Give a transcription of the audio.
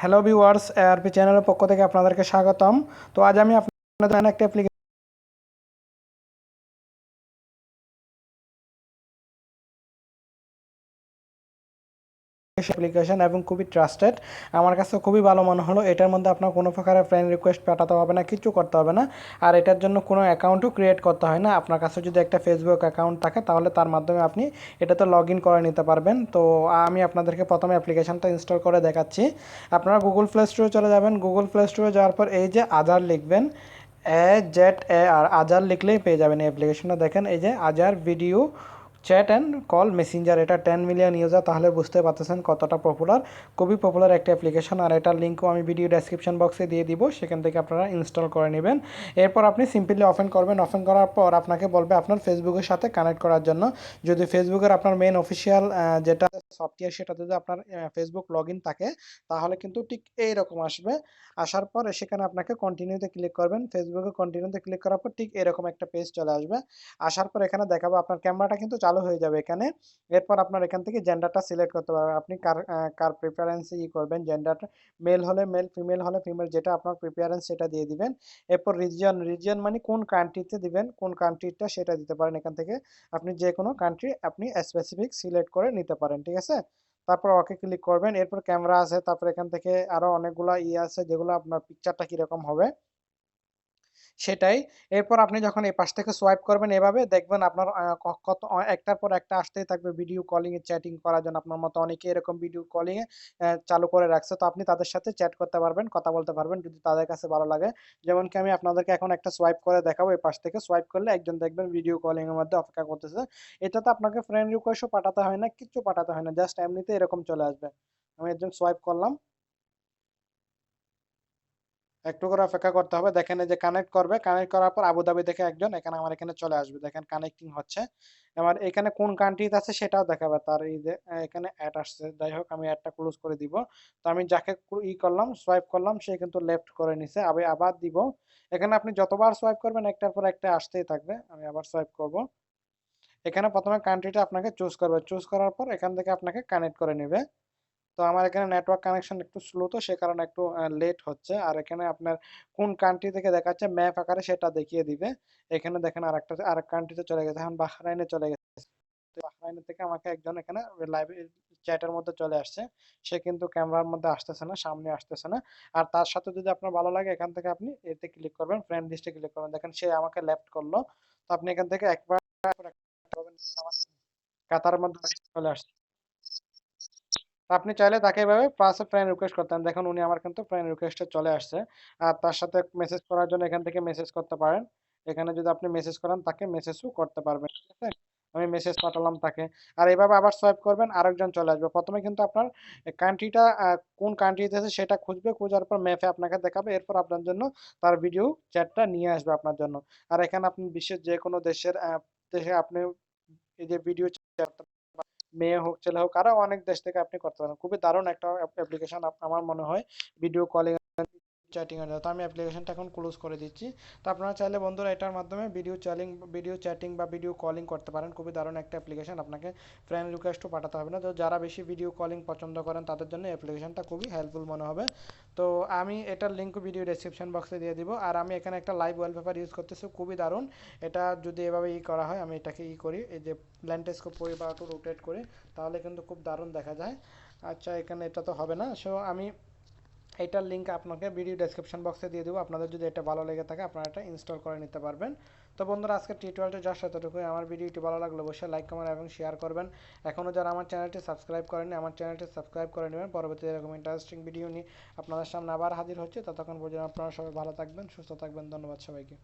Hello viewers, ARP চ্যানেলের পক্ষ থেকে আপনাদেরকে স্বাগতম। তো আজ আমি আপনাদের জন্য একটা অ্যাপ্লিকেশন এবং খুবই ট্রাস্টেড। আমার কাছে খুবই ভালো মনে হলো। এটার মধ্যে আপনার কোনো প্রকারের ফ্রেন্ড রিকোয়েস্ট পাঠাতে হবে না, কিছু করতে হবে না। আর এটার জন্য কোনো অ্যাকাউন্টও ক্রিয়েট করতে হয় না। আপনার কাছে যদি একটা ফেসবুক অ্যাকাউন্ট থাকে তাহলে তার মাধ্যমে আপনি এটাতে লগ ইন করে নিতে পারবেন। তো আমি আপনাদেরকে প্রথমে অ্যাপ্লিকেশনটা ইনস্টল করে দেখাচ্ছি। আপনারা গুগল প্লে স্টোরে চলে যাবেন। গুগল প্লে স্টোরে যাওয়ার পর এই যে আজার লিখবেন, AZAR আজার লিখলেই পেয়ে যাবেন এই অ্যাপ্লিকেশনটা। দেখেন এই যে আজার video chat and call Messenger, এটা 10 মিলিয়ন ইউজার, তাহলে বুঝতে পারতেছেন কতটা পপুলার। খুবই পপুলার একটা অ্যাপ্লিকেশন। আর এটার লিঙ্কও আমি ভিডিও ডেসক্রিপশন বক্সে দিয়ে দিব, সেখান থেকে আপনারা ইনস্টল করে নেবেন। এরপর আপনি সিম্পলি ওপেন করবেন। ওপেন করার পর আপনাকে বলবে আপনার ফেসবুকের সাথে কানেক্ট করার জন্য। যদি ফেসবুকের আপনার মেন অফিসিয়াল যেটা সফটওয়্যার সেটা যদি আপনার ফেসবুক লগ ইন থাকে তাহলে কিন্তু ঠিক এইরকম আসবে। আসার পর সেখানে আপনাকে কন্টিনিউতে ক্লিক করবেন। ফেসবুকে কন্টিনিউতে ক্লিক করার পর ঠিক এরকম একটা পেজ চলে আসবে। আসার পর এখানে দেখাবো আপনার ক্যামেরাটা কিন্তু চালু হয়ে যাবে এখানে। এরপর আপনার এখান থেকে জেন্ডারটা সিলেক্ট করতে পারবেন। আপনি কার প্রিফারেন্স করবেন, জেন্ডারটা মেল হলে মেল, ফিমেল হলে ফিমেল, যেটা আপনার প্রিফারেন্স সেটা দিয়ে দিবেন। এরপর রিজিয়ন মানে কোন কান্ট্রিতে দিবেন, কোন কান্ট্রিটা সেটা দিতে পারেন। এখান থেকে আপনি যে কোনো কান্ট্রি আপনি স্পেসিফিক সিলেক্ট করে নিতে পারেন, ঠিক আছে। তারপর ওকে ক্লিক করবেন। এরপর ক্যামেরা আছে, তারপর এখান থেকে আরো অনেকগুলা আছে যেগুলো আপনার পিকচারটা কিরকম হবে সেটাই। এরপর আপনি যখন এই পাশ থেকে সোয়াইপ করবেন এভাবে দেখবেন আপনার কত একটার পর একটা আসতেই থাকবে ভিডিও কলিং এ চ্যাটিং করার জন্য। আপনার মতো অনেকে এরকম ভিডিও কলিং এ চালু করে রাখছে। তো আপনি তাদের সাথে চ্যাট করতে পারবেন, কথা বলতে পারবেন যদি তাদের কাছে ভালো লাগে। যেমন কি আমি আপনাদেরকে এখন একটা সোয়াইপ করে দেখাবো। এই পাশ থেকে সোয়াইপ করলে একজন দেখবেন ভিডিও কলিং এর মধ্যে অপেক্ষা করতেছে। এটাতে আপনাকে ফ্রেন্ড রিকোয়েস্টও পাঠাতে হয় না, কিচ্ছু পাঠাতে হয় না, জাস্ট এমনিতে এরকম চলে আসবে। আমি একজন সোয়াইপ করলাম, একটু করে অপেক্ষা করতে হবে। দেখেন এই যে কানেক্ট করবে, কানেক্ট করার পর আবুধাবি থেকে একজন এখানে আমার এখানে চলে আসবে। দেখেন কানেক্টিং হচ্ছে। আমার এখানে কোন কান্ট্রিতে আছে সেটাও দেখাবে। তার এই যে এখানে অ্যাড আসছে, যাই হোক আমি অ্যাডটা ক্লোজ করে দিব। তো আমি যাকে করলাম, সোয়াইপ করলাম, সে কিন্তু লেফট করে নিছে। আমি আবার দিব। এখানে আপনি যতবার সোয়াইপ করবেন একটার পর একটা আসতেই থাকবে। আমি আবার সোয়াইপ করব। এখানে প্রথমে কান্ট্রিটা আপনাকে চুজ করবে, চুজ করার পর এখান থেকে আপনাকে কানেক্ট করে নেবে। তো আমার এখানে নেটওয়ার্ক কানেকশন একটু স্লো, তো সে কারণে একটু লেট হচ্ছে। আর এখানে আপনার কোন কান্ট্রি থেকে দেখাচ্ছে ম্যাপ আকারে সেটা দেখিয়ে দিবে। এখানে দেখেন আরেক কান্ট্রিতে চলে গেছে, এখন বাহরাইনে চলে গেছে। তো বাহরাইনের থেকে আমাকে একজন এখানে লাইভ চ্যাটের মধ্যে চলে আসছে। সে কিন্তু ক্যামেরার মধ্যে আসতেছে না, সামনে আসতেছে না। আর তার সাথে যদি আপনার ভালো লাগে এখান থেকে আপনি এতে ক্লিক করবেন, ফ্রেন্ড লিস্টে ক্লিক করবেন। দেখেন সে আমাকে লেফট করলো। তো আপনি এখান থেকে একবার কাতারের মধ্যে চলে আসছে। তো আপনি চাইলে তাকে এভাবে পাশে ফ্রেন্ড রিকোয়েস্ট করতেন। দেখুন উনি আমার কিন্তু ফ্রেন্ড রিকোয়েস্টে চলে আসছে। আর তার সাথে মেসেজ করার জন্য এখান থেকে মেসেজ করতে পারেন। এখানে যদি আপনি মেসেজ করেন তাকে মেসেজও করতে পারবেন, ঠিক আছে। আমি মেসেজ পাঠালাম তাকে। আর এভাবে আবার সোয়াইপ করবেন, আরেকজন চলে আসবে। প্রথমে কিন্তু আপনার কান্ট্রিটা কোন কান্ট্রিতে আছে সেটা খুঁজবে, খোঁজার পর ম্যাপে আপনাকে দেখাবে। এরপর আপনার জন্য তার ভিডিও চ্যাটটা নিয়ে আসবে আপনার জন্য। আর এখানে আপনি বিশ্বের যে কোনো দেশে আপনি এই যে ভিডিও চ্যাট, মেয়ে হোক ছেলে হোক, আরো অনেক দেশ থেকে আপনি করতে পারেন। খুবই দারুণ একটা অ্যাপ্লিকেশন আমার মনে হয় ভিডিও কলিং চ্যাটিং এর জন্য। তো আমি অ্যাপ্লিকেশনটা এখন ক্লোজ করে দিচ্ছি। তো আপনারা চাইলে বন্ধুরা এটার মাধ্যমে ভিডিও চ্যাটিং বা ভিডিও কলিং করতে পারেন। খুবই দারুণ একটা অ্যাপ্লিকেশন, আপনাকে ফ্রেন্ড রিকোয়েস্টও পাঠাতে হবে না। তো যারা বেশি ভিডিও কলিং পছন্দ করেন তাদের জন্য অ্যাপ্লিকেশনটা খুবই হেল্পফুল মনে হবে। তো আমি এটার লিঙ্ক ভিডিও ডেসক্রিপশন বক্সে দিয়ে দিব। আর আমি এখানে একটা লাইভ ওয়ালপেপার ইউজ করতেছি, খুবই দারুণ। এটা যদি এভাবে করা হয়, আমি এটাকে করি, এই যে ল্যান্ডস্কেপ করি বা একটু রোটেট করি, তাহলে কিন্তু খুব দারুণ দেখা যায়। আচ্ছা এখানে এটা তো হবে না, সো আমি এটার লিঙ্ক আপনাকে ভিডিও ডেসক্রিপশন বক্সে দিয়ে দেবো। আপনাদের যদি এটা ভালো লেগে থাকে আপনারা এটা ইনস্টল করে নিতে পারবেন। তো বন্ধুরা আজকে টিউটোরিয়ালটা জাস্ট এতটুকুই। আমার ভিডিওটি ভালো লাগলে অবশ্যই লাইক কমেন্ট এবং শেয়ার করবেন। এখনও যারা আমার চ্যানেলটি সাবস্ক্রাইব করেনি আমার চ্যানেলটি সাবস্ক্রাইব করে নেবেন। পরবর্তীতে এরকম ইন্টারেস্টিং ভিডিও নিয়ে আপনাদের সামনে আবার হাজির হচ্ছে। ততক্ষণ পর্যন্ত আপনারা সবাই ভালো থাকবেন, সুস্থ থাকবেন। ধন্যবাদ সবাইকে।